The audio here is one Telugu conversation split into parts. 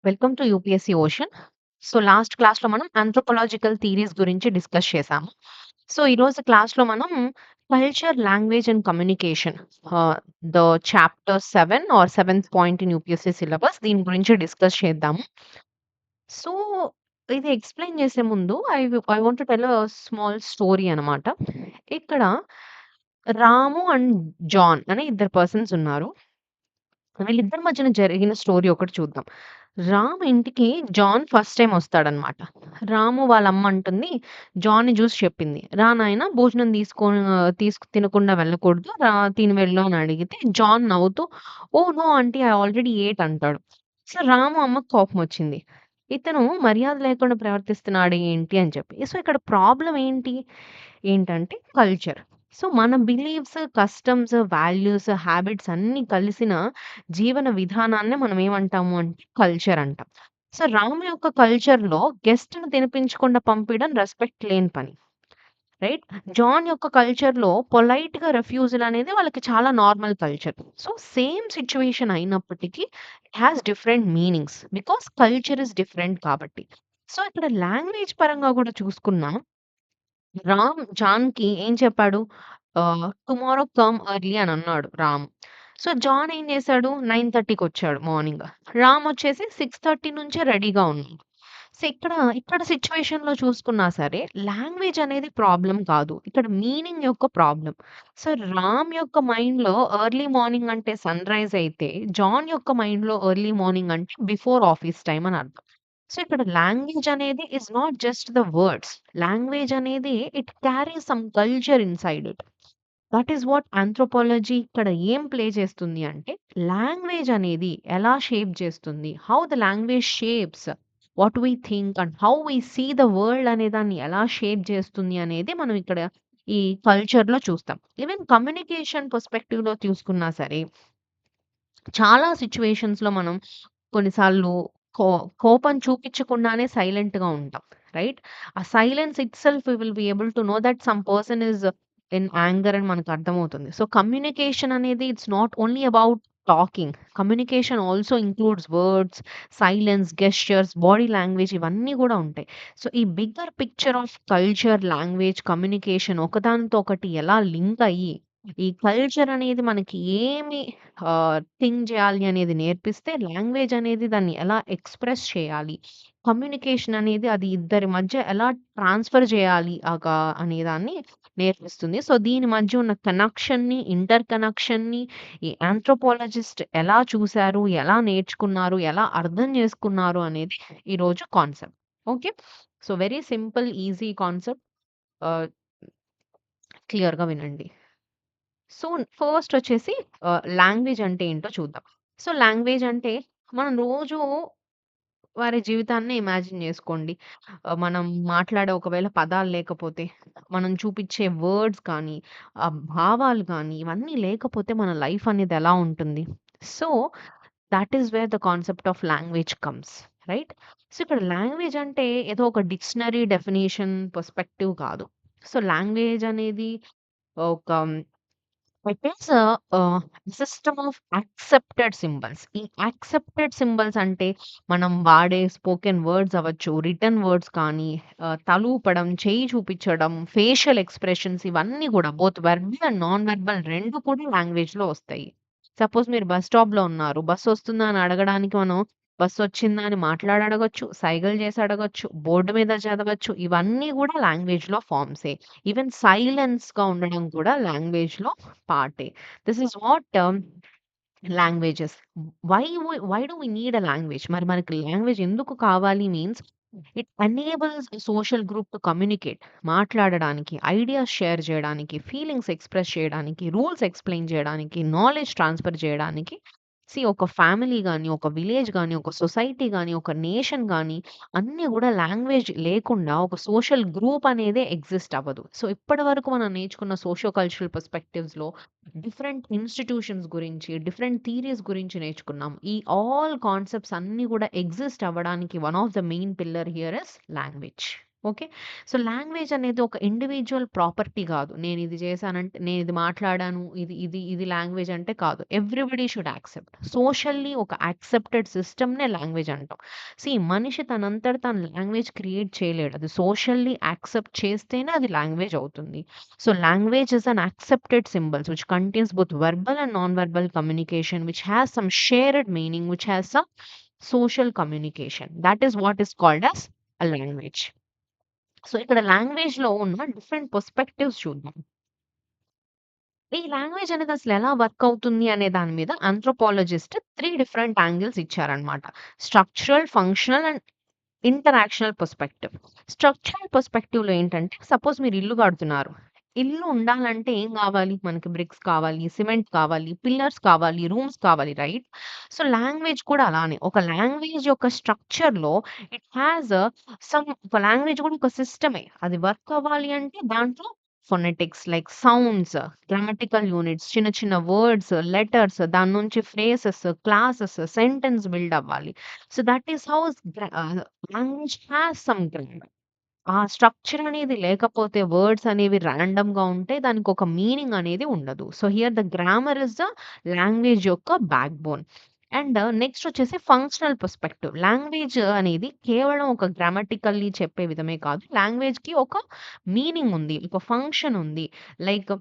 Welcome to UPSC ocean. So, last క్లాస్‌లో మనం ఆంథ్రోపోలాజికల్ థియరీస్ గురించి డిస్కస్ చేశాము. సో, ఈరోజు క్లాస్‌లో మనం culture, language and communication the chapter 7 are seventh point in UPSC syllabus దీని గురించి డిస్కస్ చేద్దాము. సో, ఇది ఎక్స్‌ప్లెయిన్ చేసే ముందు I want to tell small story అనమాట. ఇక్కడ రాము అండ్ జాన్ అనే ఇద్దరు పర్సన్స్ ఉన్నారు. వీళ్ళిద్దరి మధ్యన జరిగిన స్టోరీ ఒకటి చూద్దాం. రాము ఇంటికి జాన్ ఫస్ట్ టైమ్ వస్తాడనమాట. రాము వాళ్ళ అమ్మ అంటుంది, జాన్‌ని చూసి చెప్పింది. "రా నాయన భోజనం తినకుండా వెళ్ళకూడదు. తిని వెళ్ళు" అని అడిగితే జాన్ నవ్వుతూ, "oh! No aunty I already ate" అంటాడు. సో, రాము అమ్మకి కోపమొచ్చింది. ఇతను మర్యాద లేకుండా ప్రవర్తిస్తున్నాడు ఏంటి అని చెప్పి. సో, ఇక్కడ ప్రాబ్లమ్ ఏంటంటే కల్చర్. సో, మన బిలీఫ్స్, కస్టమ్స్, వాల్యూస్, హాబిట్స్ అన్నీ కలిసిన జీవన విధానాన్నే మనం ఏమంటాము అంటే కల్చర్ అంటాం. సో, రాము యొక్క కల్చర్‌లో గెస్ట్‌ని తినిపించకుండా పంపియడం రెస్పెక్ట్ లేని పని. రైట్? జాన్ యొక్క కల్చర్‌లో పొలైట్‌గా రిఫ్యూజల్ అనేది వాళ్ళకి చాలా normal culture. So, same situation అయినప్పటికీ it has different meanings. Because culture is different కాబట్టి. సో, ఇక్కడ లాంగ్వేజ్ పరంగా కూడా చూసుకున్నా జాన్‌కి ఏం చెప్పాడు? టుమారో కమ్ ఎర్లీ అని అన్నాడు రామ్. సో, జాన్ ఏం చేశాడు? 9:30కి మార్నింగ్. రామ్ వచ్చేసి 6:30 నుంచే రెడీగా ఉన్నాడు. సో, ఇక్కడ సిట్యుయేషన్‌లో చూసుకున్నా సరే లాంగ్వేజ్ అనేది ప్రాబ్లమ్ కాదు. ఇక్కడ మీనింగ్ యొక్క ప్రాబ్లమ్. సో, రామ్ యొక్క మైండ్‌లో ఎర్లీ మార్నింగ్ అంటే సన్‌రైజ్ అయితే, జాన్ యొక్క మైండ్‌లో ఎర్లీ మార్నింగ్ అంటే బిఫోర్ ఆఫీస్ టైమ్ అని అర్థం. సో, ఇక్కడ లాంగ్వేజ్ అనేది is not just the words. Language అనేది it carries some culture inside it. That is what anthropology ఇక్కడ ఏం ప్లే చేస్తుంది అంటే, లాంగ్వేజ్ అనేది ఎలా షేప్ చేస్తుంది? How the language shapes what we think and how we see the world అనే దాన్ని ఎలా షేప్ చేస్తుంది అనేది మనం ఇక్కడ ఈ కల్చర్‌లో చూస్తాం. ఈవెన్ కమ్యూనికేషన్ పర్స్పెక్టివ్‌లో చూసుకున్నా సరే చాలా సిట్యుయేషన్స్‌లో మనం కొన్నిసార్లు కో కోపం చూపించకుండానే సైలెంట్‌గా ఉంటాం. రైట్? ఆ silence itself we will be able to know that some person is in anger అని మనకు అర్థమవుతుంది. సో, కమ్యూనికేషన్ అనేది it's not only about talking. Communication also includes words, silence, gestures, body language ఇవన్నీ గూడా ఉంటాయి. సో, ఈ bigger picture of culture, language, communication ఒకదానితో ఒకటి ఎలా లింక్ అయ్యి, ఈ కల్చర్ అనేది మనకి ఏమి థింక్ జేయాలి అనేది నేర్పిస్తే, లాంగ్వేజ్ అనేది దాన్ని ఎలా ఎక్స్‌ప్రెస్ చేయాలి, కమ్యూనికేషన్ అనేది అది ఇద్దరి మధ్య ఎలా ట్రాన్స్‌ఫర్ చేయాలి అనేదాన్ని నేర్పిస్తుంది. సో, దీని మధ్య ఉన్న కనెక్షన్‌ని, ఇంటర్ కనెక్షన్‌ని ఈ ఆంథ్రోపాలజిస్ట్ ఎలా చూసారు, ఎలా నేర్చుకున్నారు, ఎలా అర్థం చేసుకున్నారు అనేది ఈరోజు concept. Okay. So, very simple, easy concept. ఆహ్, క్లియర్‌గా వినండి. సో, ఫస్ట్ వచ్చేసి లాంగ్వేజ్ అంటే ఏంటో చూద్దాం. సో, లాంగ్వేజ్ అంటే మనం రోజు వారి జీవితాన్నే ఇమాజిన్ జేసుకోండి. మనం మాట్లాడే ఒకవేళ పదాలు లేకపోతే, మనం చూపిచ్చే వర్డ్స్ కానీ, భావాలు గానీ, ఇవన్నీ లేకపోతే మన లైఫ్ అనేది ఎలా ఉంటుంది? So, thought is where the concept of language comes. Right? So, ఇక్కడ లాంగ్వేజ్ అంటే ఏదో ఒక డిక్షనరీ డెఫినిషన్ పర్స్పెక్టివ్ కాదు. సో, లాంగ్వేజ్ అనేది ఒక it is system of accepted symbols. ఈ యాక్సెప్టెడ్ సింబల్స్ అంటే మనం వాడే స్పోకెన్ వర్డ్స్ అవ్వచ్చు, రిటన్ వర్డ్స్ కానీ, తలూపడం, చెయ్యి చూపిచ్చడం, ఫేషియల్ ఎక్స్‌ప్రెషన్స్ ఇవన్నీ గూడా both verbal and non verbal 2 కూడా లాంగ్వేజ్‌లో వస్తాయి. సపోజ్ మీరు బస్ స్టాప్‌లో ఉన్నారు. బస్సొస్తుందా అని అడగడానికి మనం బస్సొచ్చిందా అని అడగొచ్చు, సైగలు చేసి అడగొచ్చు, బోర్డ్ మీద చదవచ్చు. ఇవన్నీ గూడా లాంగ్వేజ్‌లో ఫార్మ్సే. ఈవెన్ సైలెన్స్‌గా ఉండడం కూడా లాంగ్వేజ్‌లో పార్టే. This is what languages. Why do we need a language? మరి మనకి లాంగ్వేజ్ ఎందుకు కావాలి means it enables social group to communicate. మాట్లాడడానికి, ఐడియాస్ షేర్ చేయడానికి, ఫీలింగ్స్ ఎక్స్‌ప్రెస్ చేయడానికి, రూల్స్ ఎక్స్‌ప్లెయిన్ చేయడానికి, నాలెడ్జ్ ట్రాన్స్‌ఫర్ చేయడానికి. ఒక ఫ్యామిలీ గాని, ఒక విలేజ్ గాని, ఒక సొసైటీ గాని, ఒక నేషన్ గాని అన్నీ గూడా లాంగ్వేజ్ లేకుండా ఒక సోషల్ గ్రూప్ అనేదే ఎగ్జిస్ట్ అవ్వదు. సో, ఇప్పటివరకు మనం నేర్చుకున్న సోషియో కల్చరల్ పర్స్పెక్టివ్స్‌లో డిఫరెంట్ ఇన్‌స్టిట్యూషన్స్ గురించి, డిఫరెంట్ థియరీస్ గురించి నేర్చుకున్నాం. ఈ ఆల్ కాన్సెప్ట్స్ అన్నీ గూడా ఎగ్జిస్ట్ అవ్వడానికి one of the main pillar here is language. Okay. So, language అనేది ఒక ఇండివిడ్యువల్ ప్రాపర్టీ గాదు. నేనిది చేశానంటే నేనిది మాట్లాడాను. ఇది లాంగ్వేజ్ అంటే కాదు. Everybody should accept. సోషల్లీ ఒక యాక్సెప్టెడ్ సిస్టమ్‌నే లాంగ్వేజ్ అంటాం. మనిషి తనంతట తాను లాంగ్వేజ్ క్రియేట్ చేయలేడు. అది సోషల్లీ యాక్సెప్ట్ చేస్తేనే అది లాంగ్వేజ్ అవుతుంది. So, language is an accepted symbols which contains both verbal and non verbal communication which has some shared meaning which has some social communication. That is what is called as a language. So, ఇక్కడ లాంగ్వేజ్‌లో ఉన్న డిఫరెంట్ పర్స్‌పెక్టివ్స్ చూద్దాం. ఈ లాంగ్వేజ్ అనేది అసలెలా వర్క్ అవుతుంది అనే దాని మీద ఆంథ్రోపాలజిస్ట్ 3 డిఫరెంట్ యాంగిల్స్ ఇచ్చారన్నమాట. Structural, functional and interactional perspective. Structural పర్స్‌పెక్టివ్‌లో ఏంటంటే సపోజ్ మీరు ఇల్లు కడుతున్నారు. ఇల్లు ఉండాలంటే ఏం గావాలి? మనకి బ్రిక్స్ కావాలి, సిమెంట్ కావాలి, పిల్లర్స్ కావాలి, రూమ్స్ కావాలి రైట్? సో, లాంగ్వేజ్ కూడా అలానే. ఒక లాంగ్వేజ్ యొక్క స్ట్రక్చర్‌లో ఇట్ హాస్ ఒక లాంగ్వేజ్ కూడా ఒక సిస్టమే. అది వర్క్ అవ్వాలి అంటే దాంట్లో phonetics like sounds, grammatical units, చిన్న చిన్న వర్డ్స్, లెటర్స్ దాని నుంచి ఫ్రేజెస్, క్లాసెస్, సెంటెన్స్ బిల్డ్ అవ్వాలి. So, that is how language has some grammar. ఆ స్ట్రక్చర్ అనేది లేకపోతే వర్డ్స్ అనేవి రాండమ్‌గా ఉంటే దానికొక మీనింగ్ అనేది ఉండదు. So, here the grammar is the language యొక్క బ్యాక్‌బోన్. అండ్ నెక్స్ట్ వచ్చేసి ఫంక్షనల్ పర్స్‌పెక్టివ్. లాంగ్వేజ్ అనేది కేవలం ఒక గ్రామటికల్లీ చెప్పే విధమే కాదు. లాంగ్వేజ్‌కి ఒక మీనింగ్ ఉంది. ఒక ఫంక్షన్ ఉంది. లైక్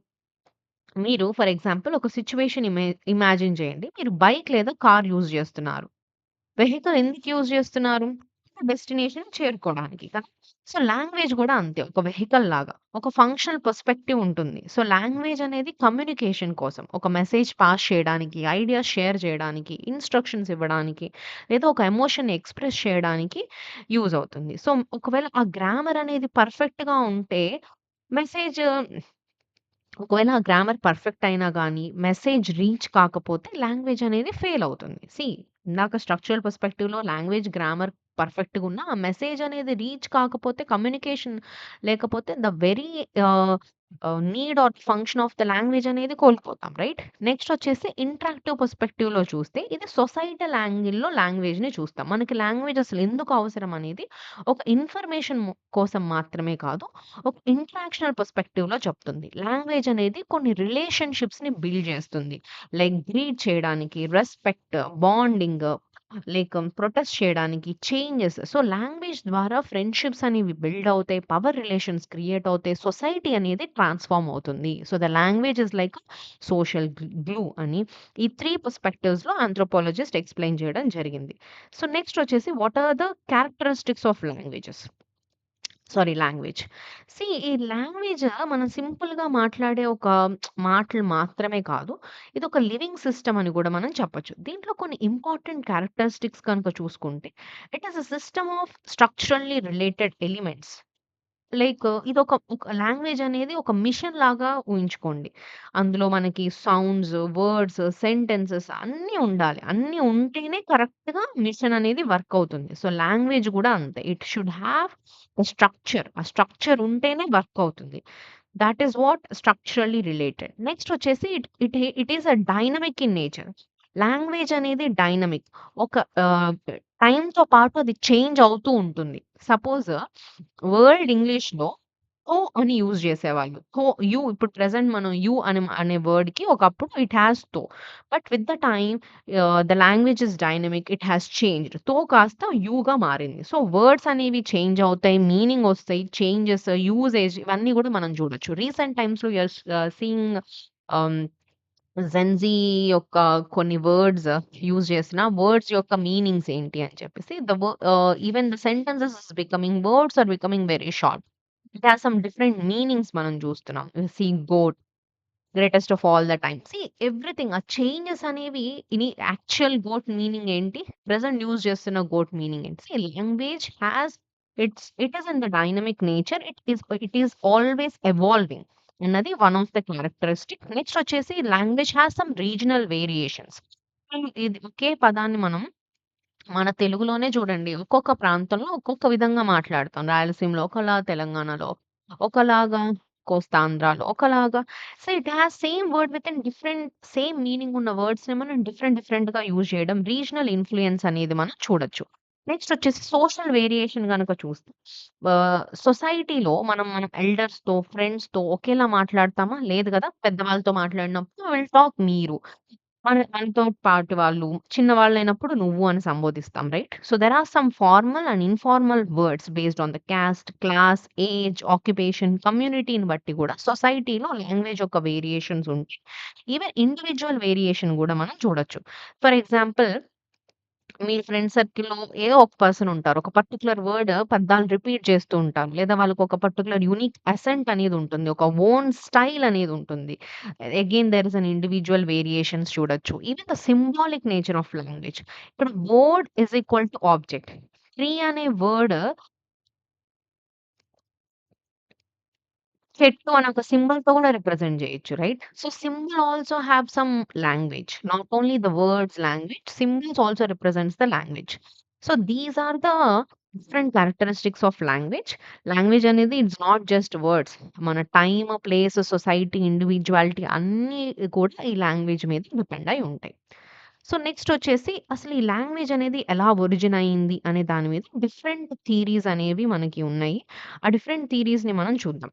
మీరు ఫర్ ఎగ్జాంపుల్ ఒక సిట్యుయేషన్ ఇమాజిన్ చేయండి. మీరు బైక్ లేదా కార్ యూజ్ చేస్తున్నారు. వెహికల్ ఎందుకు యూజ్ చేస్తున్నారు? డెస్టినేషన్ చేరుకోవడానికి కదా! సో, లాంగ్వేజ్ గూడా అంతే. ఒక వెహికల్ లాగా. ఒక ఫంక్షనల్ పర్స్‌పెక్టివ్ ఉంటుంది. సో, లాంగ్వేజ్ అనేది కమ్యూనికేషన్ కోసం. ఒక మెసేజ్ పాస్ చేయడానికి, ఐడియాస్ షేర్ చేయడానికి, ఇన్‌స్ట్రక్షన్స్ ఇవ్వడానికి, లేదా ఒక ఎమోషన్‌ని ఎక్స్‌ప్రెస్ చేయడానికి యూజ్ అవుతుంది. సో, ఒకవేళ ఆ గ్రామర్ అనేది పర్ఫెక్ట్‌గా ఉంటే మెసేజ్ ఒకవేళ ఆ గ్రామర్ పర్ఫెక్ట్ అయినా గానీ, మెసేజ్ రీచ్ కాకపోతే లాంగ్వేజ్ అనేది ఫెయిల్ అవుతుంది. ఇందాక స్ట్రక్చరల్ పర్స్‌పెక్టివ్‌లో లాంగ్వేజ్ గ్రామర్ పర్ఫెక్ట్‌గున్నా, ఆ మెసేజ్ అనేది రీచ్ కాకపోతే కమ్యూనికేషన్ లేకపోతే the very ah, need or function of the language అనేది కోల్పోతాం. రైట్? నెక్స్ట్ వచ్చేసి ఇంటరాక్టివ్ పర్స్‌పెక్టివ్‌లో చూస్తే ఇది సొసైటల్ యాంగిల్‌లో లాంగ్వేజ్‌ని చూస్తాం. మనకి లాంగ్వేజ్ అసలు ఎందుకు అవసరం అనేది ఒక ఇన్ఫర్మేషన్ కోసం మాత్రమే కాదు. ఒక ఇంటరాక్షనల్ పర్స్‌పెక్టివ్‌లో చెప్తుంది. లాంగ్వేజ్ అనేది కొన్ని రిలేషన్‌షిప్స్‌ని బిల్డ్ చేస్తుంది. లైక్ గ్రీట్ చేయడానికి, రెస్పెక్ట్, బాండింగ్ లైక్ ప్రొటెస్ట్ చేయడానికి, చేంజెస్. సో, లాంగ్వేజ్ ద్వారా ఫ్రెండ్‌షిప్స్ అనేవి బిల్డ్ అవుతాయి. పవర్ రిలేషన్స్ క్రియేట్ అవుతాయి. సొసైటీ అనేది ట్రాన్స్‌ఫార్మ్ అవుతుంది. So, the language is like social glue అని ఈ 3 పర్స్‌పెక్టివ్స్‌లో ఆంథ్రోపాలజిస్ట్ ఎక్స్‌ప్లెయిన్ చేయడం జరిగింది. సో, నెక్స్ట్ వచ్చేసి what are the characteristics of language. ఈ లాంగ్వేజ్ మనం సింపుల్‌గా మాట్లాడే ఒక మాటలు మాత్రమే కాదు. ఇదొక లివింగ్ సిస్టమ్ అని గూడా మనం చెప్పొచ్చు. దీంట్లో కొన్ని ఇంపార్టెంట్ క్యారెక్టరిస్టిక్స్ కనుక చూసుకుంటే, it is a system of structurally related elements. ఒక లాంగ్వేజ్ అనేది ఒక మిషన్ లాగా ఊహించుకోండి. అందులో మనకి సౌండ్స్, వర్డ్స్, సెంటెన్సెస్ అన్నీ ఉండాలి. అన్నీ ఉంటేనే కరెక్ట్‌గా మిషన్ అనేది వర్క్ అవుతుంది. సో, లాంగ్వేజ్ గూడా అంతే. It should have a structure. ఆ స్ట్రక్చర్ ఉంటేనే వర్క్ అవుతుంది. That is what structurally related. Next వచ్చేసి it it it is a dynamic in nature. Language అనేది డైనమిక్. ఒక టైమ్‌తో పాటు అది చేంజ్ అవుతూ ఉంటుంది. సపోజ్ వరల్డ్ ఇంగ్లీష్‌లో "హో" అని యూజ్ చేసేవాళ్ళు. ఇప్పుడు ప్రెజెంట్ మనం యూ అనే వర్డ్‌కి ఒకప్పుడు ఇట్ హాస్ తో. But with the time the language is dynamic. It has changed. తో కాస్త యూగా మారింది. సో, వర్డ్స్ అనేవి చేంజ్ అవుతాయి. మీనింగ్ ఒస్తాయి. చేంజెస్, యూసేజ్ ఇవన్నీ గూడా మనం చూడొచ్చు. రీసెంట్ టైమ్స్‌లో సీయింగ్ ఆహ్, జెన్‌జీ యొక్క కొన్ని వర్డ్స్ యూజ్ చేసిన వర్డ్స్ యొక్క మీనింగ్స్ ఏంటి అని చెప్పేసి even the sentences is becoming words are becoming very short. It has some different meanings మనం చూస్తున్నాం. GOAT, greatest of all the time. Everything ఆ చేంజెస్ అనేవి యాక్చువల్ గోట్ మీనింగ్ ఏంటి? ప్రెజెంట్ యూజ్ చేస్తున్న గోట్ మీనింగ్ ఏంటి? Language has it is in the dynamic nature. It is always evolving అన్నది one of the characteristic. Next వచ్చేసి language has some regional variations. ఇది ఒకే పదాన్ని మనం మన తెలుగులోనే చూడండి. ఒక్కొక్క ప్రాంతంలో ఒక్కొక్క విధంగా మాట్లాడతాం. రాయలసీమలో ఒకలా, తెలంగాణలో ఒకలాగా, కోస్తాంధ్రాలో ఒకలాగా. It has same word within different same meaning ఉన్న వర్డ్స్‌ని మనం డిఫరెంట్‌గా యూజ్ చేయడం. రీజనల్ ఇన్‌ఫ్లూయెన్స్ అనేది మనం చూడొచ్చు. నెక్స్ట్ వచ్చేసి సోషల్ వేరియేషన్ గనక చూస్తే సొసైటీలో మన ఎల్డర్స్‌తో, ఫ్రెండ్స్‌తో ఒకేలా మాట్లాడతామా? లేదు గదా! పెద్దవాళ్ళతో మాట్లాడినప్పుడు విల్ టాక్ మీరు. మనతో పాటు వాళ్ళు చిన్నవాళ్ళైనప్పుడు నువ్వు అని సంబోధిస్తాం. Right? So, there are some formal and informal words based on the caste, class, age, occupation, కమ్యూనిటీని బట్టి గూడా సొసైటీలో లాంగ్వేజ్ యొక్క వేరియేషన్స్ ఉంటాయి. ఈవెన్ ఇండివిడ్యువల్ వేరియేషన్ గూడా మనం చూడొచ్చు. ఫర్ ఎగ్జాంపుల్ మీ ఫ్రెండ్ సర్కిల్‌లో ఏదో ఒక పర్సన్ ఉంటారు. ఒక పర్టిక్యులర్ వర్డ్ పద్దాలు రిపీట్ చేస్తూ ఉంటారు. లేదా వాళ్ళకొక పర్టిక్యులర్ యూనిక్ అసెంట్ అనేది ఉంటుంది. ఒక ఓన్ స్టైల్ అనేది ఉంటుంది. Again there is an individual variations చూడొచ్చు. Even the symbolic nature of language. ఇక్కడ word is equal to object. Tree అనే వర్డ్ చెట్టు అని ఒక సింబల్‌తో కూడా రిప్రజెంట్ చేయొచ్చు. Right? So, symbol also have some language. Not only the words language, symbols also represents the language. So, these are the different characteristics of language. Language అనేది ఇట్స్ నాట్ జస్ట్ వర్డ్స్. మన టైమ్, ప్లేస్, సొసైటీ, ఇండివిడ్యువాలిటీ అన్నీ కూడా ఈ లాంగ్వేజ్ మీద డిపెండ్ అయి ఉంటాయి. సో, నెక్స్ట్ వచ్చేసి అసలు ఈ లాంగ్వేజ్ అనేది ఎలా ఒరిజిన్ అయింది అనే దాని మీద డిఫరెంట్ థియరీస్ అనేవి మనకి ఉన్నాయి. ఆ డిఫరెంట్ థియరీస్‌ని మనం చూద్దాం.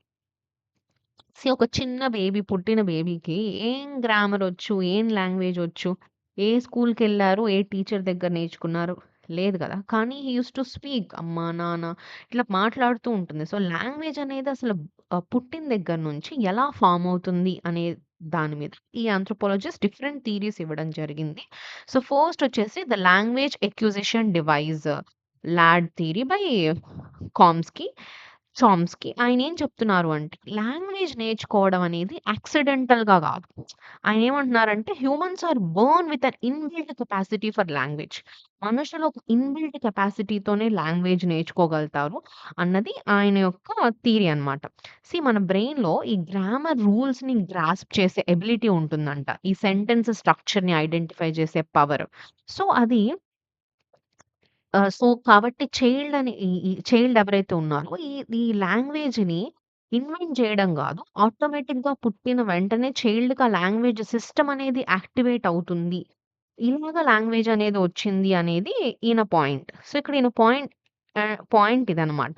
ఒక చిన్న బేబీ పుట్టిన బేబీకి ఏం గ్రామర్ వచ్చు, ఏం లాంగ్వేజ్ వచ్చు, ఏ స్కూల్‌కెళ్లారు, ఏ టీచర్ దగ్గర నేర్చుకున్నారు, లేదు గదా! కానీ హి యూజ్డ్ టు స్పీక్ అమ్మ, నాన్న ఇట్లా మాట్లాడుతూ ఉంటుంది. సో, లాంగ్వేజ్ అనేది అసలు పుట్టిన దగ్గర నుంచి ఎలా ఫార్మ్ అవుతుంది అనే దాని మీద ఈ ఆంథ్రోపాలజిస్ట్ డిఫరెంట్ థియరీస్ ఇవ్వడం జరిగింది. సో, ఫస్ట్ వచ్చేసి the language acquisition device LAD theory by Chomsky. ఆయనేం చెప్తున్నారు అంటే, లాంగ్వేజ్ నేర్చుకోవడం అనేది యాక్సిడెంటల్‌గా గాదు. ఆయనేమంటున్నారంటే, humans are born with an inbuilt capacity for language. మనుషులు ఒక ఇన్‌బిల్ట్ కెపాసిటీతోనే లాంగ్వేజ్ నేర్చుకోగలుగుతారు అన్నది ఆయన యొక్క థియరీ అన్నమాట. మన బ్రెయిన్‌లో ఈ గ్రామర్ రూల్స్‌ని గ్రాస్ప్ చేసే ఎబిలిటీ ఉంటుందంట. ఈ సెంటెన్స్ స్ట్రక్చర్‌ని ఐడెంటిఫై చేసే పవర్. అది కాబట్టి ఈ చైల్డ్ ఎవరైతే ఉన్నారో ఈ లాంగ్వేజ్‌ని ఇన్వెంట్ చేయడం గాదు. ఆటోమేటిక్‌గా పుట్టిన వెంటనే చైల్డ్‌కి ఆ లాంగ్వేజ్ సిస్టమ్ అనేది యాక్టివేట్ అవుతుంది. ఇలాగ లాంగ్వేజ్ అనేది వచ్చింది అనేది ఈయన పాయింట్. సో, ఇక్కడ ఈయన పాయింట్ ఇదనమాట.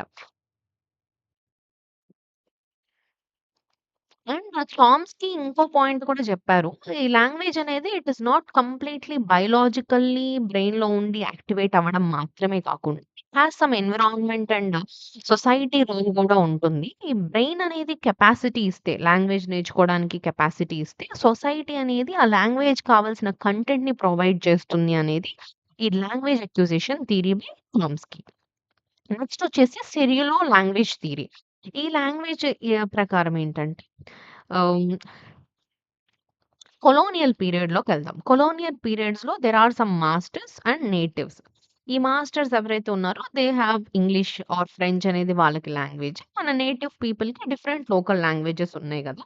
అండ్ చామ్స్కీ ఇంకో పాయింట్ కూడా చెప్పారు. ఈ లాంగ్వేజ్ అనేది it is not completely biologically బ్రెయిన్‌లో ఉండి యాక్టివేట్ అవ్వడం మాత్రమే కాకుండా has some environment and society role కూడా ఉంటుంది. ఈ బ్రెయిన్ అనేది కెపాసిటీ ఇస్తే, లాంగ్వేజ్ నేర్చుకోవడానికి కెపాసిటీ ఇస్తే, సొసైటీ అనేది ఆ లాంగ్వేజ్ కావాల్సిన కంటెంట్‌ని ప్రొవైడ్ చేస్తుంది అనేది ఈ language acquisition theory by Chomsky. Next వచ్చేసి సెరిలో లాంగ్వేజ్ థియరీ. ఈ లాంగ్వేజ్ ప్రకారం ఏంటంటే ఆహ్, కొలోనియల్ పీరియడ్‌లోకెళ్దాం. కొలోనియల్ పీరియడ్స్‌లో there are some masters and natives. ఈ మాస్టర్స్ ఎవరైతే ఉన్నారో they have English or French అనేది వాళ్ళకి లాంగ్వేజ్. మన నేటివ్ పీపుల్‌కి డిఫరెంట్ లోకల్ లాంగ్వేజెస్ ఉన్నాయి గదా!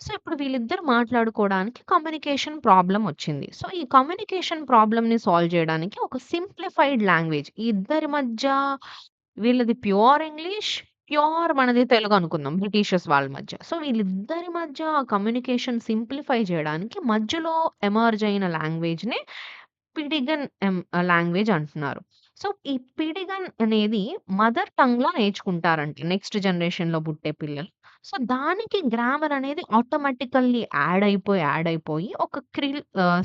సో, ఇప్పుడు వీళ్ళిద్దరు మాట్లాడుకోవడానికి కమ్యూనికేషన్ ప్రాబ్లమ్ వచ్చింది. సో, ఈ కమ్యూనికేషన్ ప్రాబ్లమ్‌ని సాల్వ్ చేయడానికి ఒక సింప్లిఫైడ్ లాంగ్వేజ్ ఈ ఇద్దరి మధ్య వీళ్ళది ప్యూర్ ఇంగ్లీష్, ప్యూర్ మనది తెలుగు అనుకుందాం. బ్రిటిషర్స్ వాళ్ళ మధ్య. సో, వీళ్ళిద్దరి మధ్య కమ్యూనికేషన్ సింప్లిఫై చేయడానికి మధ్యలో ఎమర్జ్ అయిన లాంగ్వేజ్‌నే పిడిగన్ లాంగ్వేజ్ అంటున్నారు. సో, ఈ పిడిగన్ అనేది మదర్ టంగ్‌లో నేర్చుకుంటారంట నెక్స్ట్ జనరేషన్‌లో పుట్టే పిల్లలు. సో, దానికి గ్రామర్ అనేది ఆటోమేటికల్లీ యాడ్ అయిపోయి ఒక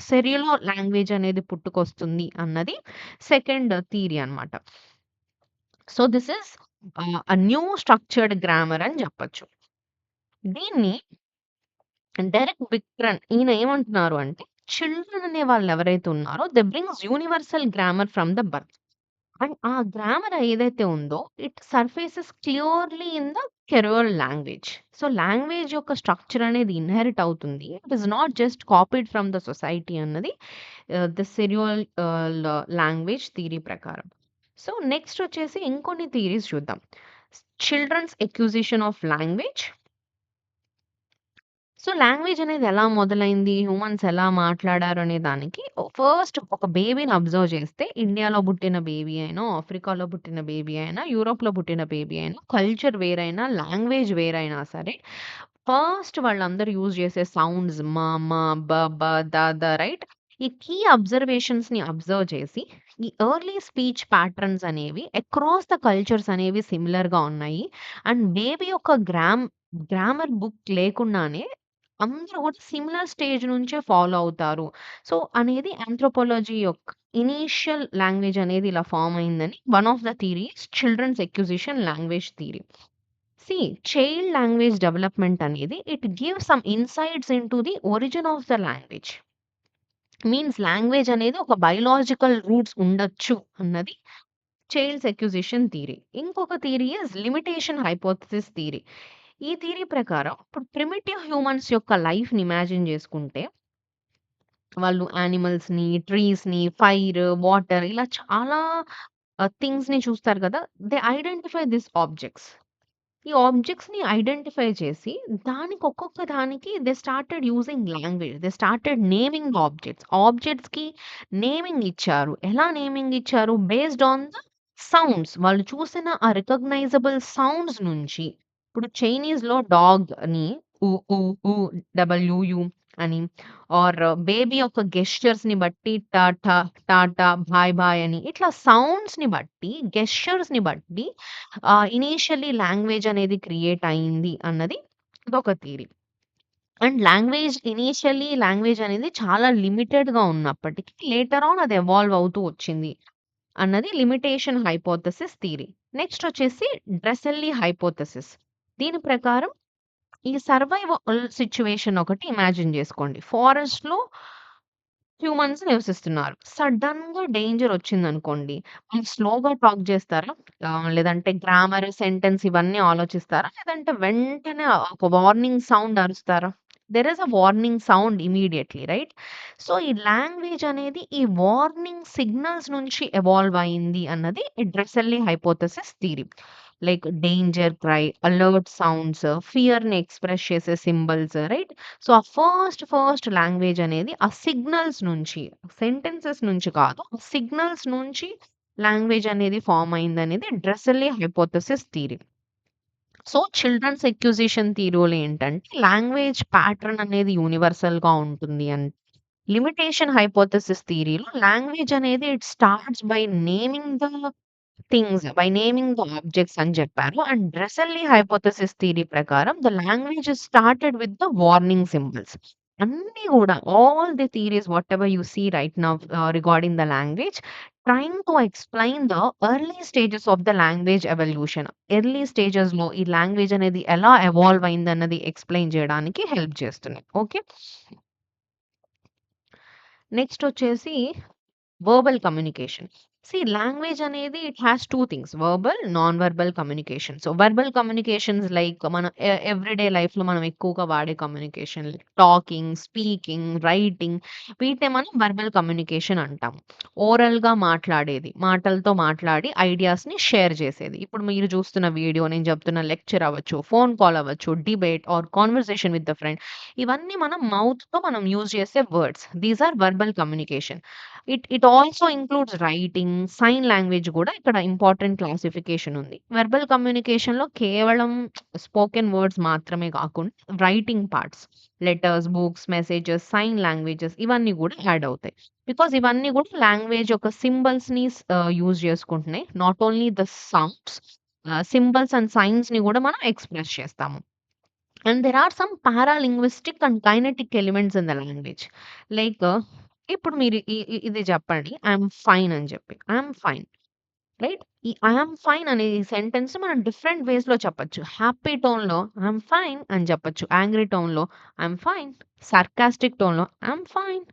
సెర్యులో లాంగ్వేజ్ అనేది పుట్టుకొస్తుంది అన్నది సెకండ్ థియరీ అన్నమాట. So, this is new structured grammar అని చెప్పొచ్చు. దీన్ని డెరెక్ బిక్రన్ ఈయన ఏమంటున్నారు అంటే, చిల్డ్రన్ అనే వాళ్ళు ఎవరైతే ఉన్నారో they brings universal grammar from the birth. And ఆ గ్రామర్ ఏదైతే ఉందో it surfaces clearly in the carrier language. So, language యొక్క స్ట్రక్చర్ అనేది ఇన్‌హెరిట్ అవుతుంది. It is not just copied from the society అన్నది ద సెరియోల్ లాంగ్వేజ్ థియరీ ప్రకారం. సో, నెక్స్ట్ వచ్చేసి ఇంకొన్ని థియరీస్ చూద్దాం. Children's acquisition of language. So, language అనేది ఎలా మొదలైంది? హ్యూమన్స్ ఎలా మాట్లాడారు అనే దానికి ఫస్ట్ ఒక బేబీని అబ్జర్వ్ చేస్తే ఇండియాలో పుట్టిన బేబీ అయినా, ఆఫ్రికాలో పుట్టిన బేబీ అయినా, యూరోప్‌లో పుట్టిన బేబీ అయినా, కల్చర్ వేరైనా, లాంగ్వేజ్ వేరైనా సరే, ఫస్ట్ వాళ్ళందరూ యూజ్ చేసే సౌండ్స్ మ, మ, బ, బ, ద, రైట్? ఈ కీ అబ్జర్వేషన్స్‌ని అబ్జర్వ్ చేసి, ఈ ఎర్లీ స్పీచ్ ప్యాటర్న్స్ అనేవి అక్రాస్ ద కల్చర్స్ అనేవి సిమిలర్‌గా ఉన్నాయి. అండ్ బేబీ యొక్క గ్రామర్ బుక్ లేకుండానే అందరూ కూడా సిమిలర్ స్టేజ్ నుంచే ఫాలో అవుతారు. సో, అనేది ఆంథ్రోపాలజీ యొక్క ఇనీషియల్ లాంగ్వేజ్ అనేది ఇలా ఫార్మ్ అయిందని one of the theory is children's acquisition language theory. See child language development అనేది it gives some insights into the origin of the language. Means language అనేది ఒక బయోలాజికల్ రూట్స్ ఉండొచ్చు అన్నది చైల్డ్స్ అక్విజిషన్ థియరీ. ఇంకొక theory is limitation hypothesis theory. ఈ థియరీ ప్రకారం ఇప్పుడు ప్రిమిటివ్ హ్యూమన్స్ యొక్క లైఫ్‌ని ఇమాజిన్ చేసుకుంటే, వాళ్ళు యానిమల్స్‌ని, ట్రీస్‌ని, ఫైర్, వాటర్ ఇలా చాలా థింగ్స్‌ని చూస్తారు కదా! They identify these objects. ఈ ఆబ్జెక్ట్స్‌ని ఐడెంటిఫై చేసి, దానికి ఒక్కొక్క దానికి they started using language. They started naming objects. ఆబ్జెక్ట్స్‌కి నేమింగ్ ఇచ్చారు. ఎలా నేమింగ్ ఇచ్చారు? Based on the sounds. వాళ్ళు చూసిన ఆ రికగ్నైజబుల్ సౌండ్స్ నుంచి. ఇప్పుడు చైనీస్‌లో డాగ్‌ని ఉ, ఉ, ఉ, డబ్ల్యూయు అని ఆర్ బేబీ యొక్క గెస్చర్స్‌ని బట్టి టాటా, టాటా, బాయ్ బాయ్ అని ఇట్లా సౌండ్స్‌ని బట్టి, గెస్చర్స్‌ని బట్టి ఇనీషియల్లీ లాంగ్వేజ్ అనేది క్రియేట్ అయింది అన్నది ఇదొక థియరీ. అండ్ లాంగ్వేజ్ అనేది చాలా లిమిటెడ్‌గా ఉన్నప్పటికీ లేటర్ ఆన్ అది ఎవాల్వ్ అవుతూ వచ్చింది అన్నది లిమిటేషన్ హైపోథెసిస్ థియరీ. నెక్స్ట్ వచ్చేసి డ్రెసెల్లీ హైపోథెసిస్. దీని ప్రకారం ఈ సర్వైవల్ సిట్యుయేషన్ ఒకటి ఇమాజిన్ చేసుకోండి. ఫారెస్ట్‌లో హ్యూమన్స్ నివసిస్తున్నారు. సడెన్‌గా డేంజర్ వచ్చిందనుకోండి. వాళ్ళు స్లోగా టాక్ చేస్తారా? లేదంటే గ్రామర్, సెంటెన్స్ ఇవన్నీ ఆలోచిస్తారా? లేదంటే వెంటనే ఒక వార్నింగ్ సౌండ్ అరుస్తారా? There is a warning sound immediately right? So, ఈ లాంగ్వేజ్ అనేది ఈ వార్నింగ్ సిగ్నల్స్ నుంచి ఎవాల్వ్ అయింది అన్నది ఈ డ్రెసెల్లీ hypothesis theory. Like danger cry, alert sounds, ఫియర్‌ని ఎక్స్‌ప్రెస్ చేసే సింబల్స్ రైట్? సో, ఆ ఫస్ట్ లాంగ్వేజ్ అనేది ఆ సిగ్నల్స్ నుంచి, సెంటెన్సెస్ నుంచి కాదు. సిగ్నల్స్ నుంచి లాంగ్వేజ్ అనేది ఫార్మ్ అయిందనేది డ్రెసెల్లీ hypothesis theory. So, children's acquisition థియరీలో ఏంటంటే లాంగ్వేజ్ ప్యాటర్న్ అనేది యూనివర్సల్‌గా ఉంటుంది అని. లిమిటేషన్ హైపోథెసిస్ థియరీలో లాంగ్వేజ్ అనేది it starts by naming the by naming the objects అని చెప్పారు. అండ్ డ్రెసెల్లీ హైపోథెసిస్ థియరీ ప్రకారం the language is started with the warning symbols. అన్నీ గూడా all the theories whatever you see right now regarding the language trying to explain the early stages of the language evolution. Early స్టేజెస్‌లో ఈ లాంగ్వేజ్ అనేది ఎలా ఎవాల్వ్ అయిందన్నది ఎక్స్‌ప్లెయిన్ చేయడానికి హెల్ప్ చేస్తున్నాయి. ఓకే. నెక్స్ట్ వచ్చేసి వర్బల్ కమ్యూనికేషన్. సీ లాంగ్వేజ్ అనేది it has 2 things verbal, non verbal communication. So, verbal communications like మన ఎవ్రీడే లైఫ్‌లో మనం ఎక్కువగా వాడే కమ్యూనికేషన్ టాకింగ్, స్పీకింగ్, రైటింగ్ వీటినే మనం వెర్బల్ కమ్యూనికేషన్ అంటాం. ఓరల్‌గా మాట్లాడేది. మాటలతో మాట్లాడి ఐడియాస్‌ని షేర్ చేసేది. ఇప్పుడు మీరు చూస్తున్న వీడియో, నేను చెప్తున్న లెక్చర్ అవ్వచ్చు, ఫోన్ కాల్ అవ్వచ్చు, debate or conversation with the friend ఇవన్నీ మనం యూజ్ చేసే words. These are verbal communication. It also includes writing, sign language గూడా ఇక్కడ ఇంపార్టెంట్ క్లాసిఫికేషన్ ఉంది. వెర్బల్ కమ్యూనికేషన్‌లో కేవలం స్పోకెన్ వర్డ్స్ మాత్రమే కాకుండా writing parts, letters, books, messages, sign languages ఇవన్నీ గూడా యాడ్ అవుతాయి. బికాజ్ ఇవన్నీ గూడా లాంగ్వేజ్ యొక్క సింబల్స్‌ని యూజ్ చేసుకుంటున్నాయి. Not only the sounds symbols and సైన్స్‌ని గూడా మనం ఎక్స్‌ప్రెస్ చేస్తాము. And there are some paralinguistic and kinetic elements in the language. Like ఇప్పుడు మీరు ఇది చెప్పండి. ఐ యామ్ ఫైన్ అని చెప్పి. I am fine. రైట్? ఈ ఐ యామ్ ఫైన్ అనే ఈ సెంటెన్స్ మనం డిఫరెంట్ వేస్‌లో చెప్పొచ్చు. హ్యాపీ టోన్‌లో ఐ యామ్ ఫైన్ అని చెప్పొచ్చు. యాంగ్రీ టోన్‌లో ఐ యామ్ ఫైన్. సార్కాస్టిక్ టోన్‌లో ఐ యామ్ ఫైన్.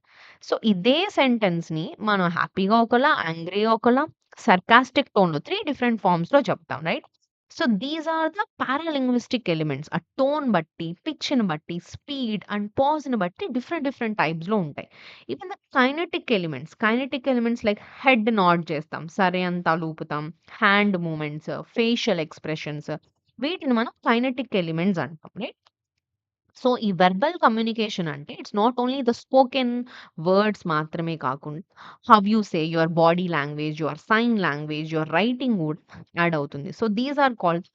సో, ఇదే సెంటెన్స్‌ని మనం హ్యాపీగా ఒకలా, యాంగ్రీగా ఒకలా, సార్కాస్టిక్ టోన్‌లో 3 డిఫరెంట్ ఫార్మ్స్‌లో చెప్తాం. Right? So, these are the paralinguistic elements. ఆ టోన్ బట్టి, పిచ్‌ని బట్టి, స్పీడ్ అండ్ పాజ్‌ని బట్టి డిఫరెంట్ టైప్స్‌లో ఉంటాయి. Even the kinetic elements like head nod చేస్తాం. సరే అని తలూపుతాం. హ్యాండ్ మూవ్‌మెంట్స్, ఫేషియల్ ఎక్స్‌ప్రెషన్స్ వీటిని మనం కైనెటిక్ ఎలిమెంట్స్ అంటాం. రైట్? సో, ఈ వెర్బల్ కమ్యూనికేషన్ అంటే it's not only the spoken words మాత్రమే కాకుండా how you say your body language, your sign language, your writing కూడా యాడ్ అవుతుంది. So, these are called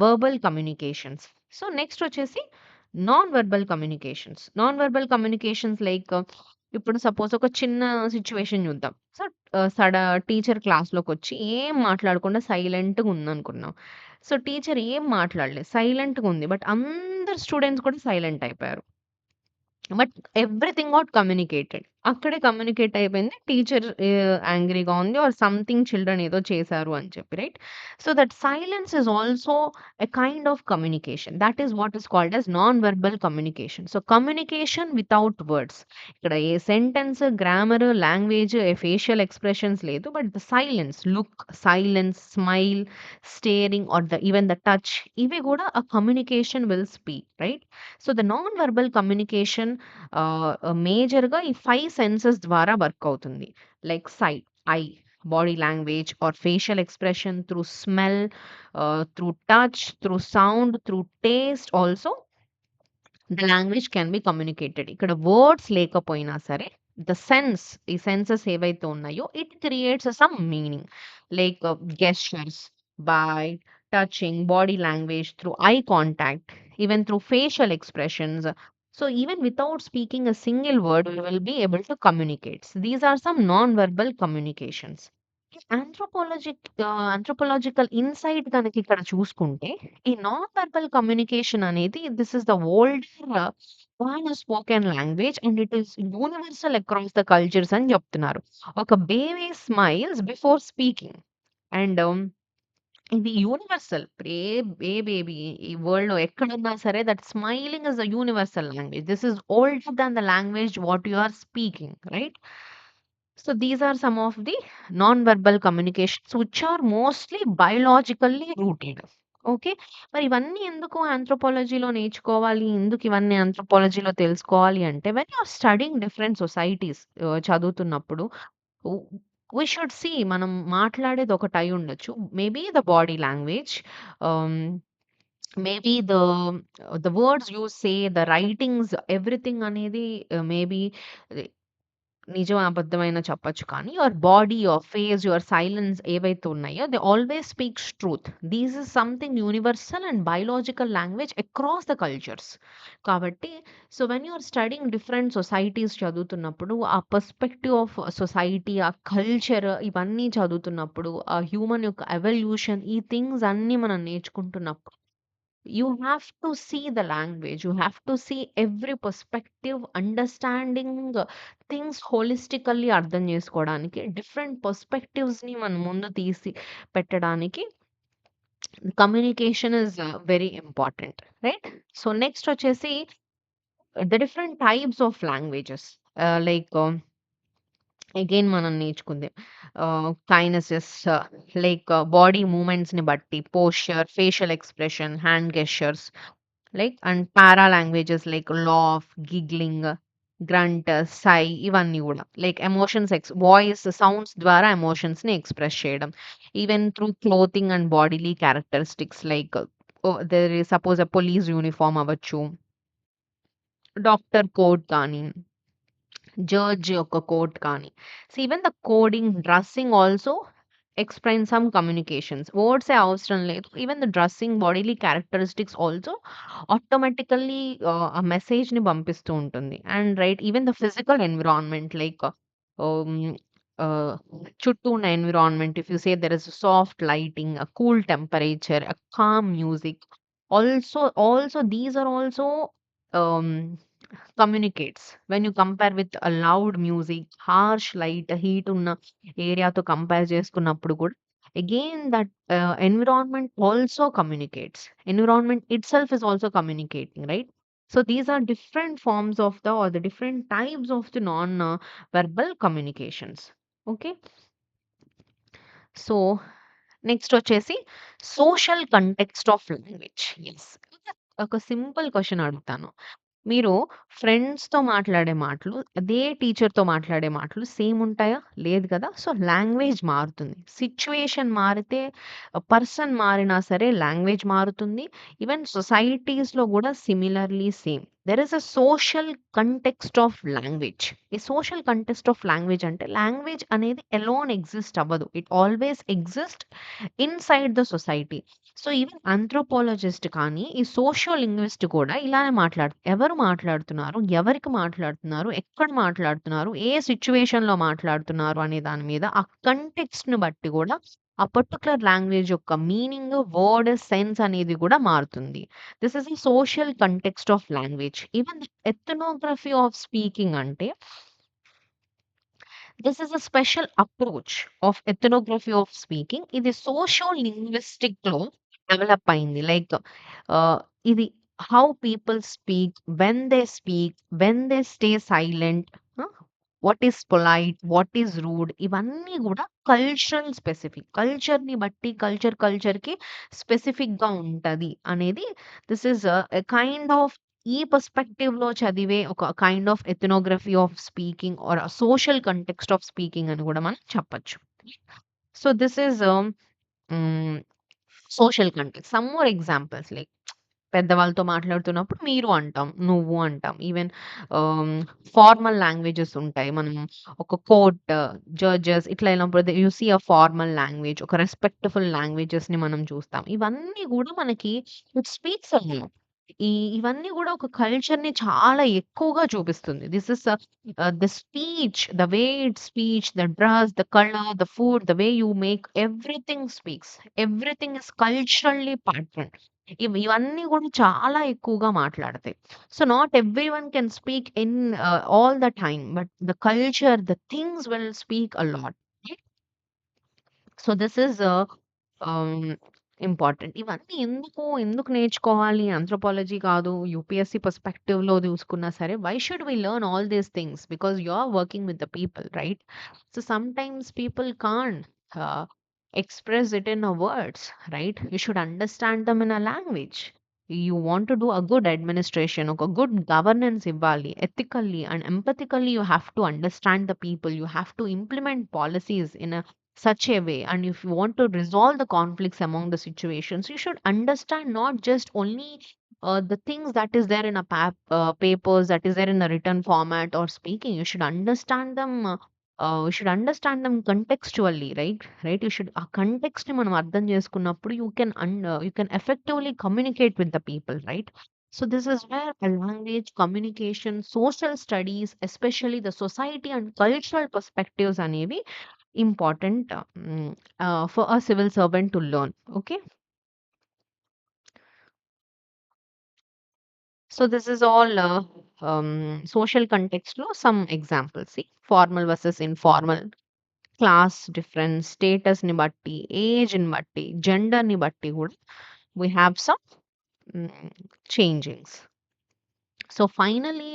verbal communications. So, next వచ్చేసి non verbal communications. Non verbal communications like ఇప్పుడు సపోజ్ ఒక చిన్న సిట్యుయేషన్ చూద్దాం. సో, టీచర్ క్లాస్‌లోకొచ్చి ఏం మాట్లాడకుండా సైలెంట్‌గా ఉందనుకుందాం. సో, టీచర్ ఏం మాట్లాడలేదు. సైలెంట్‌గా ఉంది. బట్ అందరు స్టూడెంట్స్ కూడా సైలెంట్ అయిపోయారు. But everything got communicated. అక్కడే కమ్యూనికేట్ అయిపోయింది. టీచర్ యాంగ్రీగా ఉంది ఆర్ సంథింగ్ చిల్డ్రన్ ఏదో చేశారు అని చెప్పి right. So that silence is also a kind of communication. That is what is called as non verbal communication. So communication without words. ఇక్కడ ఏ సెంటెన్స్, గ్రామర్, లాంగ్వేజ్, ఏ ఫేషియల్ ఎక్స్‌ప్రెషన్స్ లేదు. But the silence, look, silence, smile, staring or even the touch, ఇవి కూడా a communication will speak, right? So the non verbal communication మేజర్‌గా ఈ 5 సెన్సెస్ ద్వారా వర్క్ అవుతుంది. Like sight, eye, body language or facial expression, through smell, through touch, through sound, through taste also the language can be communicated. ఇక్కడ వర్డ్స్ లేకపోయినా సరే ద సెన్స్, ఈ సెన్సెస్ ఏవైతే ఉన్నాయో it creates some meaning. Like gestures, by touching, body language, through eye contact, even through facial expressions. So even without speaking a single word, we will be able to communicate. So these are some non-verbal communications. Anthropological insight కనుక ఇక్కడ చూసుకుంటే ఈ నాన్ వెర్బల్ కమ్యూనికేషన్ అనేది this is the older spoken language and it is universal across the cultures అని చెప్తున్నారు. ఒక baby smiles before speaking and ఇది యూనివర్సల్. ఏ బేబీ ఈ వరల్డ్‌లో ఎక్కడున్నా సరే that smiling is a universal language. This is older than the language what you are speaking, right? So these are some of the non verbal communications which are mostly biologically rooted. Okay. మరి ఇవన్నీ ఎందుకు ఆంథ్రోపాలజీలో నేర్చుకోవాలి? ఎందుకు ఇవన్నీ ఆంథ్రోపాలజీలో తెలుసుకోవాలి అంటే when you are studying different societies చదువుతున్నప్పుడు వ్ వి షుడ్ సీ మనం మాట్లాడేది ఒకటి అయ్యుండొచ్చు. Maybe the body language, ah, maybe the words you say, the writings, everything అనేది మేబీ నిజం, అబద్ధమైనా చెప్పొచ్చు కానీ your body, your face, your silence ఏవైతే ఉన్నాయో they always speaks truth. This is something universal and biological language across the cultures. కాబట్టి so when you are studying different societies చదువుతున్నప్పుడు ఆ పర్స్పెక్టివ్ ఆఫ్ సొసైటీ, ఆ కల్చర్ ఇవన్నీ చదువుతున్నప్పుడు ఆ హ్యూమన్ యొక్క ఎవల్యూషన్, ఈ థింగ్స్ అన్నీ మనం నేర్చుకుంటున్నప్పుడు you have to see the language, you have to see every perspective, understanding things holistically అర్థం చేసుకోవడానికి డిఫరెంట్ పర్స్పెక్టివ్స్‌ని మన ముందు తీసి పెట్టడానికి communication is very important, right? So next వచ్చేసి the different types of languages like again మనం నేర్చుకుంది. కైనెసిస్, లైక్ బాడీ మూవ్‌మెంట్స్‌ని బట్టి posture, facial expression, hand gestures, like and para languages like laugh, giggling, grunt, sigh, ఇవన్నీ గూడా. లైక్ ఎమోషన్స్ వాయిస్, సౌండ్స్ ద్వారా ఎమోషన్స్‌ని ఎక్స్‌ప్రెస్ చేయడం. Even through clothing and bodily characteristics like there is suppose police uniform అవ్వచ్చు, డాక్టర్ కోట్ కానీ, జడ్జ్ యొక్క కోట్ కానీ. So even the coding, dressing also explain some communications. వర్డ్సే అవసరం లేదు. Even the dressing, bodily characteristics also automatically ఆ మెసేజ్‌ని పంపిస్తూ ఉంటుంది. And right even the physical environment like hmm, ah, చుట్టూ ఉన్న environment if you say there is soft lighting, cool temperature, calm music, also these are also um, communicates. When you compare with a loud music, harsh light, heat ఉన్న ఏరియాతో కంపేర్ చేసుకున్నప్పుడు కూడా again that environment also communicates. Environment itself is also communicating, right? So these are different forms of the are the different types of the non verbal communications. Okay. So next వచ్చేసి social context of language. Yes. ఒక సింపుల్ క్వెషన్ అడుగుతాను. మీరు ఫ్రెండ్స్‌తో మాట్లాడే మాటలు, అదే టీచర్‌తో మాట్లాడే మాటలు సేమ్ ఉంటాయా? లేదు కదా! సో, లాంగ్వేజ్ మారుతుంది. సిట్యుయేషన్ మారితే పర్సన్ మారినా సరే లాంగ్వేజ్ మారుతుంది. ఈవెన్ సొసైటీస్‌లో గూడా similarly same. There is a social context of language. ఈ సోషల్ కంటెక్స్ట్ ఆఫ్ లాంగ్వేజ్ అంటే లాంగ్వేజ్ అనేది ఎలోన్ ఎగ్జిస్ట్ అవ్వదు. It always exist inside the society. So, even anthropologist కానీ, ఈ సోషియో లింగ్విస్ట్ కూడా ఇలానే ఎవరు మాట్లాడుతున్నారు? ఎవరికి మాట్లాడుతున్నారు? ఎక్కడ మాట్లాడుతున్నారు? ఏ సిట్యుయేషన్‌లో మాట్లాడుతున్నారు? అనే దాని మీద ఆ కంటెక్స్ట్‌ని బట్టి గూడా ఆ పర్టిక్యులర్ లాంగ్వేజ్ యొక్క మీనింగ్, వర్డ్, సెన్స్ అనేది గూడా మారుతుంది. This is the social context of language. Even the ethnography of speaking అంటే this is a special approach of ethnography of speaking. ఇది సోషియో లింగ్విస్టిక్‌లో డెవలప్ అయింది. లైక్ ఇది how people speak, when they stay silent, what is polite, what is rude, ఇవన్నీ గూడా కల్చరల్ స్పెసిఫిక్. కల్చర్‌కి స్పెసిఫిక్‌గా ఉంటది అనేది this is a kind of ఈ పర్స్పెక్టివ్‌లో చదివే ఒక kind of ethnography of speaking or social context of speaking అని గూడా మనం చెప్పొచ్చు. So, this is hmm. Social context. Some more examples like పెద్దవాళ్ళతో మాట్లాడుతున్నప్పుడు మీరు అంటాం. నువ్వు అంటాం. ఈవెన్ ఆహ్, ఫార్మల్ లాంగ్వేజెస్ ఉంటాయి. మనం ఒక కోర్ట్, జడ్జెస్ ఇట్లా వెళ్ళినప్పుడు you see a formal language, ఒక రెస్పెక్ట్‌ఫుల్ లాంగ్వేజెస్‌ని మనం చూస్తాం. ఇవన్నీ గూడా మనకి ఇట్ స్పీక్స్ ఎ లాట్. ఈ ఇవన్నీ గూడా ఒక కల్చర్‌ని చాలా ఎక్కువగా చూపిస్తుంది. This is the speech, the way it speech, the dress, the colour, the food, the way you make everything speaks. Everything is culturally important. ఇవన్నీ గూడా చాలా ఎక్కువగా మాట్లాడతాయి. So, not everyone can speak in all the time. But the culture, the things will speak a lot. So, this is ah, important. ఇవన్నీ ఎందుకు నేర్చుకోవాలి? ఆంథ్రోపాలజీ కాదు, యూపీఎస్సీ పర్స్పెక్టివ్‌లో చూసుకున్నా సరే, why should we learn all these things? Because you are working with the people, right? So, sometimes people can't ah, express it in a words, right? You should understand them in a language. You want to do a good administration, ఒక good governance ఇవ్వాలి. Ethically and empathically you have to understand the people. You have to implement policies in a such a way. And if you want to resolve the conflicts among the situations, you should understand not just only the things that is there in a papers, that is there in a written format or speaking. You should understand them. We should understand them contextually, right? You should ఆ context ని మనం అర్థం చేసుకున్నప్పుడు you can effectively communicate with the people, right? So this is where a language, communication, social studies, especially the society and cultural perspectives అనేవి important for a civil servant to learn. Okay, so this is all social context లో some examples. See, formal versus informal, class difference, స్టేటస్‌ని బట్టి, ఏజ్‌ని బట్టి, జెండర్‌ని బట్టి గూడా we have some changings. So finally,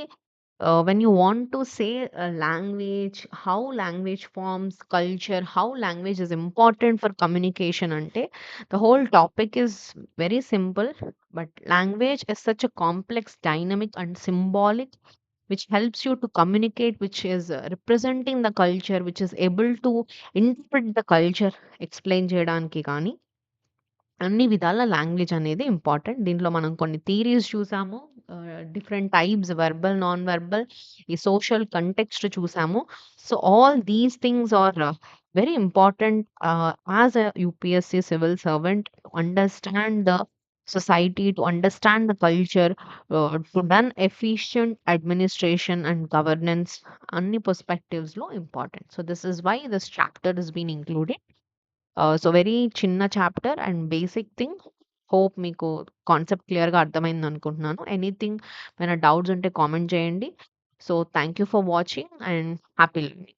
when you want to say a language, how language forms culture, how language is important for communication ante, the whole topic is very simple, but language is such a complex, dynamic and symbolic, which helps you to communicate, which is representing the culture, which is able to interpret the culture, explain చేయడానికి కానీ అన్ని విధాల లాంగ్వేజ్ అనేది ఇంపార్టెంట్. దీంట్లో మనం కొన్ని థియరీస్ చూసాము. Different types verbal, non verbal, ఈ సోషల్ కంటెక్స్ట్ చూసాము. So, all these things are very important as a UPSC civil servant to understand the society, to understand the culture, to done efficient administration and governance అన్ని పర్స్పెక్టివ్స్‌లో important. So, this is why this chapter has been included. So, very చిన్న chapter and basic thing. Hope మీకు కాన్సెప్ట్ క్లియర్‌గా అర్థమైందనుకుంటున్నాను. ఎనీథింగ్ ఏమైనా డౌట్స్ ఉంటే కామెంట్ చేయండి. So, thank you for watching and happy learning.